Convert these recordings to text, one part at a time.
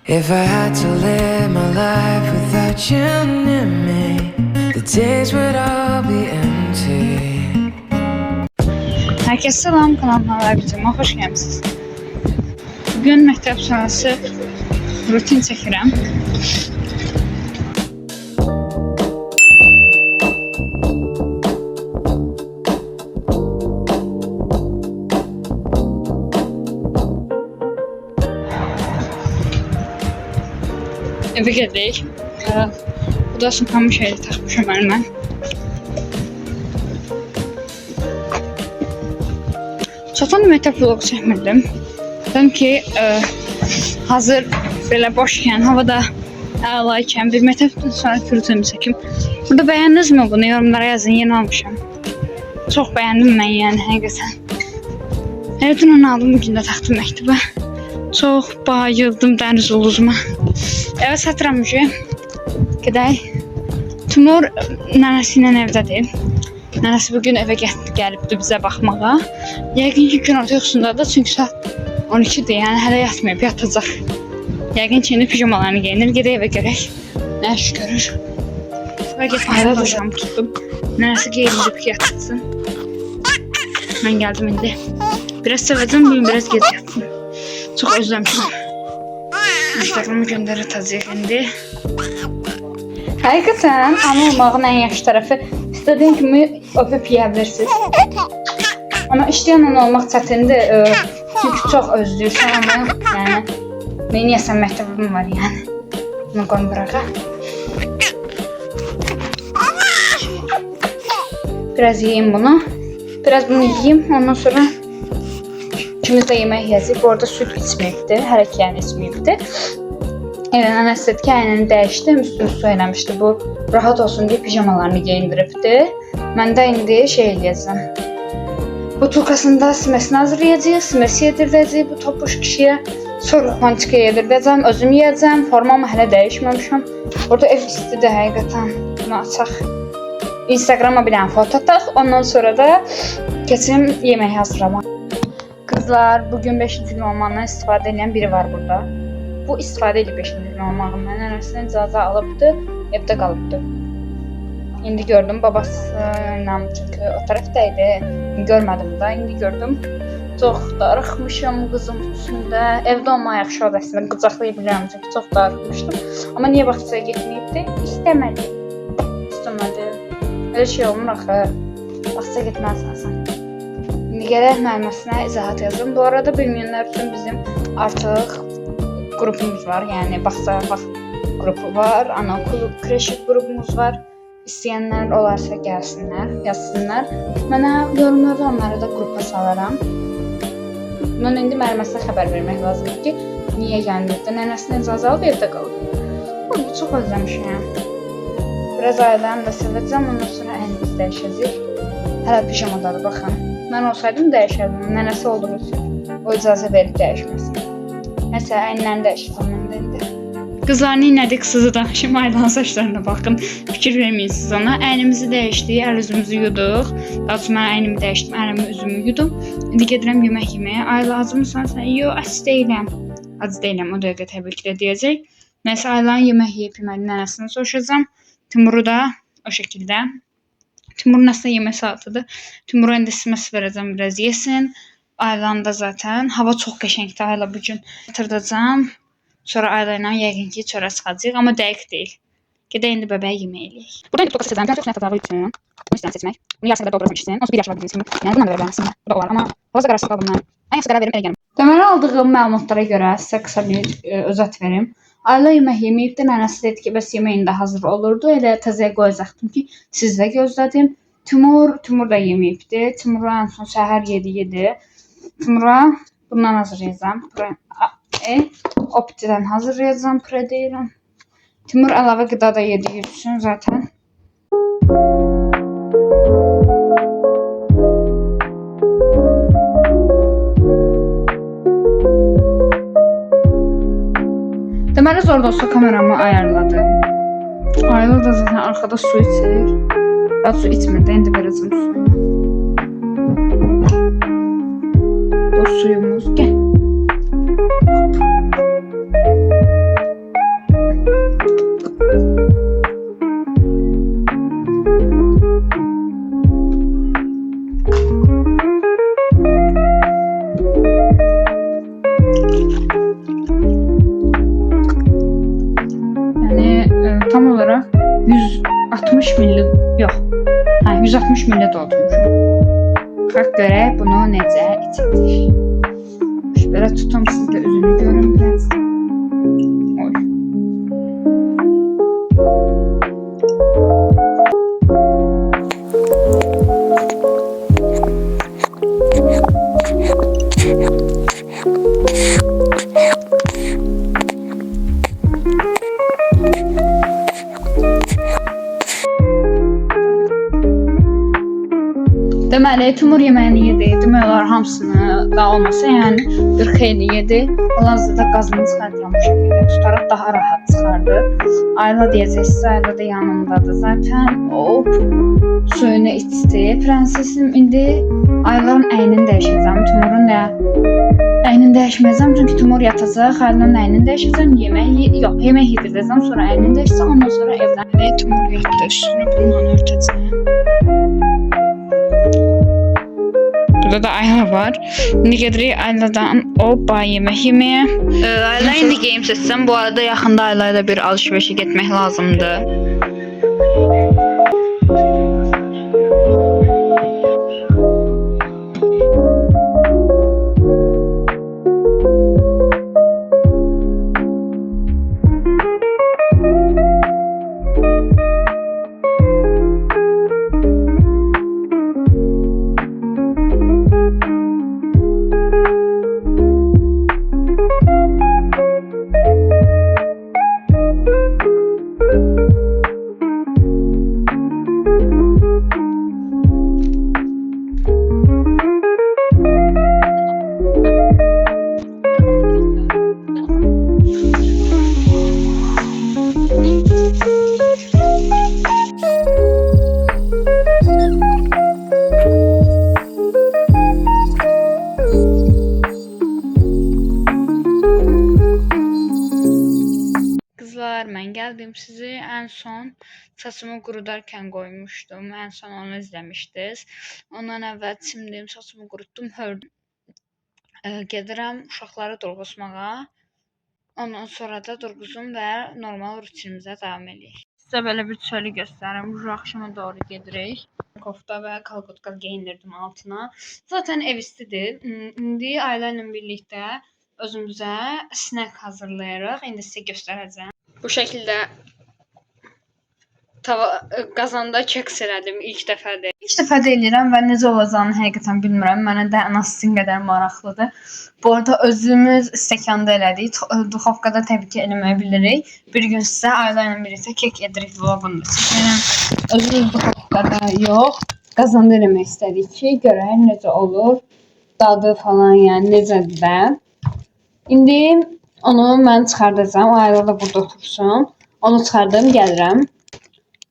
If I had to live my life without you near me, the days would all be empty. Herkese selam, kanalıma videoma hoş geldiniz. Bugün məktəb sonrası rutin çəkirəm. Eve geldik. Bu da sokağımı şeyle takmışım ben. Çoxdan məktəb vlogu çəkmirdim. Dedim ki, hazır belə boşkən, havada əlaykən bir məktəbdən sonra rutinimi çəkim. Burada bəyəndinizmi bunu? Yorumlara yazın, yeni almışam. Çox bəyəndim mən yəni, həqiqətən. Həyatın onu aldım, bugün də taxdım məktəbə. Çox bayıldım dəniz uluzuma. Eve satıram ki, gedək. Timur nənəsi ilə evdədir. Nənəsi bugün evə gəlibdi bizə baxmağa. Yəqin ki, günorta yuxusundadır, çünki saat 12'dir, yəni hələ yatmayıb, yatacaq. Yəqin ki, indi pijamalarını geyinir, gedək evə görək. Nə iş görür. Və getməyə başlamı tutdum. Nənəsi geyindirib ki, yatsın. Mən gəldim indi. Biraz sevəcəm, bugün biraz gec yatsın. Çox özləmişəm. Instagram'a gönderitəcəyik indi. Həqiqətən, ana olmağın ən yaxşı tərəfi istədiyin kimi öpüb yiyebilirsiniz. Ama işləyən ana olmaq çətindir. Çünki çox özləyirsən ama yəni neyniyəsən məktəbim var yəni. Bunu qoyun bıraqa. Biraz yiyeyim bunu. Biraz bunu yiyeyim. Ondan sonra ikimiz də yemək yiyəcəyik. Bu arada süt içməyibdi. Hələ ki yəni içməyibdi. Evet, anası dedi ki, aynını dəyişdim, üstünü su eləmişdi. Bu rahat olsun diye pijamalarını geyindiribdi. Mən də indi şey eləyəcəm. Bu turkasında siməsini hazırlayacağıq, simesi yedirdəcəyik bu topuş kişiyə. Sonra pançika yedirdəcəm, özüm yiyəcəm. Formamı hələ dəyişməmişəm. Orada ev istidir həqiqətən. Bunu açaq. Instagrama bir dənə foto ataq. Ondan sonra da keçim yemək hazırlamaq. Kızlar, bugün 5. gün olmağından istifadə edən biri var burada. Bu istifadə edib 5. gün olmağından nənəsindən icazə alıbdı, evdə qalıbdı. İndi gördüm babasıyla, çünki o tərəfdəydi, görmədim də, indi gördüm. Çox darıxmışım qızım üstündə, evdə olmaq yaxşı oldu əslində, qıcaqlaya bilirəm çünki çox darıxmışdım. Amma niyə baxçaya getməyibdi? İstəmədi. Öyle şey olmur axı, baxçaya getməlisən. İndi gələk müəlliməsinə izahat yazdım. Bu arada bilməyənlər üçün bizim artıq grubumuz var, yəni baxsa qrupu var, anaokulu kreşi grubumuz var. İstəyənlər olarsa gəlsinlər, yazsınlar. Mənə yorumlarda onları da qrupa salaram. Bunun indi müəlliməsinə xəbər vermək lazımdır ki, niyə gəlməyibdi, nənəsindən icazə alıb evdə qalıb. Bunu çox özləmişəm. Biraz ailəmi də sevəcəm, ondan sonra əynimiz dəyişəcək. Hələ pijamadadır, baxın. Mən olsaydım dəyişərdim, nənəsi olduğu üçün o icazə verib dəyişməsin. Nəsə, əynlərini dəyişəcəm mən də indi. Qızlar, neynədik sizi danışım, Aylanın saçlarına baxın. Fikir verməyin siz ona. Əynimizi dəyişdik, əl üzümüzü yuduq. Daha sonra mən əynimi dəyişdim, əlimi üzümü yudum. İndi gedirəm yemək yeməyə. Ayla, acımısan sən? Yox, aç deyiləm. Ac deyiləm, o dəqiqə təbii ki də deyəcək. Nəsə, Aylanın yemək yeyib yeməli nənəsini soruşacağım. Timuru da o şəkildə. Timurun əslində yemək saatıdır. Timura indi siməsi verəcəm, biraz yesin. Aylanın da zaten. Hava çox qəşəngdir. Ayla bugün yatırdacağım. Sonra Ayla ilə yəqin ki çölə çıxacaq. Amma dəqiq deyil. Gedək indi bəbəyə yemək eləyək. Burada indi toka seçəcəm. Biraz çox sənət tadağı üçün. Bunu istəyirəm seçmək. Bunu yarısını qədər dolduracam içsin. Onsuz bir yaş var bizim kimi. Yəni bundan da verəm aslında. Bu da olar. Amma fazla qararsız qaldım mən. Ən yaxşı qərar verim elə gəlim. Deməli, aldığım məlumatlara görə sizə qısa bir özət verim. Ayla yemək yeməyibdi. Nənəsi dedi ki, bəs yeməyin də hazır olurdu. Elə təzəyə qoyacaqdım ki, siz də gözlədim. Timur da yeməyibdi. Timura ən son səhər yedi. Timura bundan hazırlayacağım. Optidən hazırlayacağım, püre deyirəm. Timur əlavə qıda da yediyi üçün zaten. Deməli, zor da olsa kameramı ayarladım. Ayla da zaten arkada su içir. Ya su içmir də, indi verəcəm suyu. Bu suyumuz, gəl. 160 milli yox. Hə, 160 milli doldurmuşam. Bax görək bunu necə içəcək. Belə tutum sizdə üzünü görün biraz. Oy. Deməli, Timur yeməyini yedi. Demək olar hamısını da olmasa, yəni bir xeyli yedi. Hal-hazırda qazını çıxartıram bu şəkildə tutaraq daha rahat çıxardı. Ayla deyəcəksə, Ayla da yanımdadır zaten. Hop, suyunu içdi. Prensesim indi Aylanın əynini dəyişəcəm. Timurun da əynini dəyişməyəcəm çünki Timur yatacaq. Aylanın əynini dəyişəcəm. Yemək yedirəcəm, sonra əynini dəyişəcəm. Ondan sonra evdən Timur yatdı. Üstünü bununla örtəcəm. Burada da Ayla var. İndi gedirik Ayladan yemək yeməyə. Ayla indi geyim seçsəm, bu arada yaxında Ayla ilə bir alış-verişə getmək lazımdır. Kızlar, mən gəldim, sizi ən son saçımı qurudarkən qoymuşdum. Ən son onu izləmişdiniz. Ondan əvvəl çimdim, saçımı qurutdum, hördüm. Gedirəm uşaqları durğuzmağa. Ondan sonra da durğuzum və normal rutinimizə davam edək. Sizə belə bir çölü göstərim. Bu axşama doğru gedirik. Kofta və kalkotka geyindirdim altına. Zaten ev istidir. İndi Ayla ilə birlikdə özümüzə snack hazırlayırıq. İndi sizə göstərəcəm. Bu şəkildə qazanda keks elədim ilk dəfədir. İlk dəfə eləyirəm və necə olacağını həqiqətən bilmirəm. Mənə də sizin qədər maraqlıdır. Bu arada özümüz stəkanda elədik. Duxovkada təbii ki eləməyə bilirik. Bir gün sizə Ayla ilə birlikdə kek edirik vlogunu çəkirəm. Özümüz duxovkada yox, qazanda eləmək istədik ki, görək necə olur. Dadı falan, yəni necədir də. İndi onu mən çıxardacağım. Ayla da burada otursun. Onu çıxardım, gəlirəm.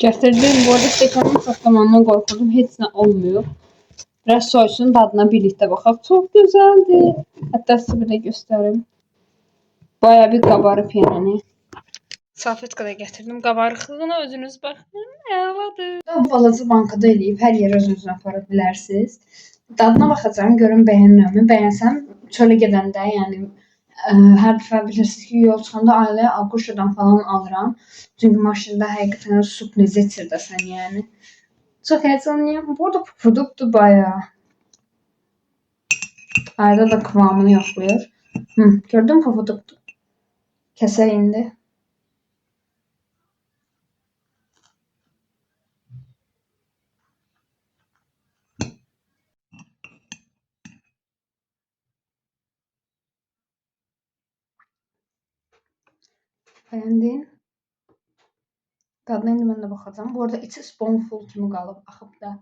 Gətirdim. Bu arada stəkanın saxlamandan qorxurdum. Heç nə olmuyor. Biraz soysun, dadına birlikdə baxaq. Çox gözəldir. Hətta sizə bir də göstərim. Bayağı bir qabarıb yəni. Salfetka da gətirdim. Qabarıqlığına özünüz baxın. Əladır. Balaca bankada eləyib hər yerə özünüzlə apara bilərsiniz. Dadına baxacağım, görüm bəyənirəmmi. Bəyənsəm çölə gedəndə, yəni hər dəfə bilirsiniz ki, yol çıxanda Ailaya Alquşadan falan alıram. Çünki maşında həqiqətən süt necə içirdəsən, yəni. Çox həyecanlıyam. Bu arada pufudukdur bayağı. Ayda da kıvamını yoxlayır. Gördün pufudukdur. Kəsək indi. Bəyəndin? Dadına indi mən də baxacağım. Bu arada içi spoonful kimi qalıb, axıb da.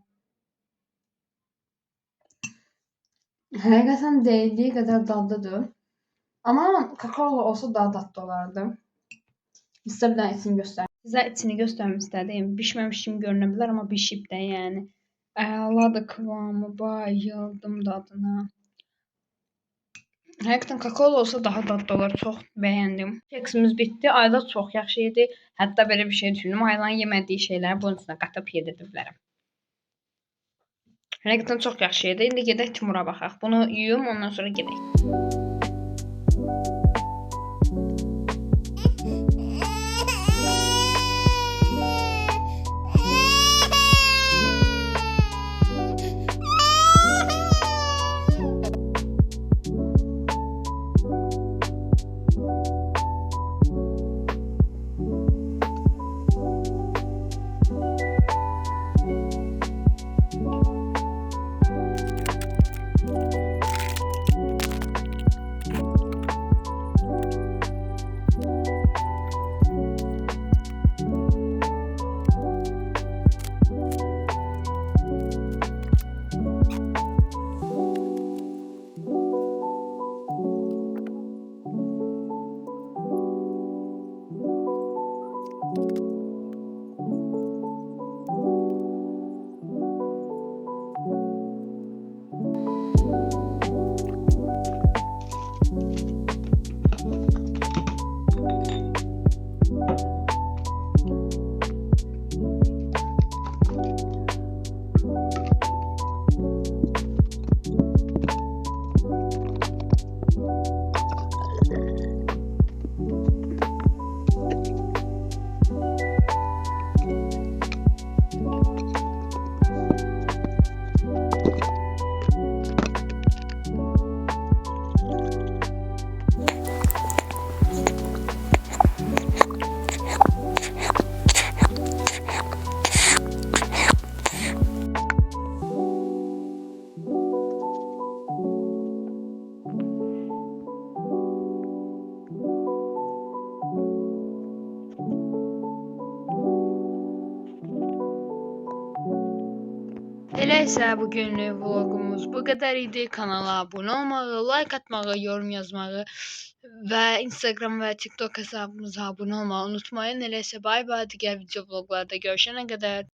Həqiqətən deyildiyi qədər dadlıdır. Amma kakaolu olsa daha dadlı olardı. Sizə bir dənə içini göstərim. Sizə içini göstərmək istədim. Bişməmiş kimi görünə bilər, amma bişib də yəni. Əladır kıvamı, bayıldım dadına. Həqiqətən kakaolu olsa daha dadlı olar. Çox bəyəndim. Keksimiz bitdi. Ayla çox yaxşı yedi. Hətta belə bir şey düşündüm. Aylanın yemədiyi şeyləri bunun içinə qatıb yedirdə bilərəm. Həqiqətən çox yaxşı yedi. İndi gedək Timura baxaq. Bunu yuyum, ondan sonra gedək. Elə isə bugünlük vloqumuz bu qədər idi. Kanala abunə olmağı, like atmağı, yorum yazmağı və Instagram və TikTok hesabımıza abunə olmağı unutmayın. Elə isə bay bay, digər video vloqlarda görüşənə qədər.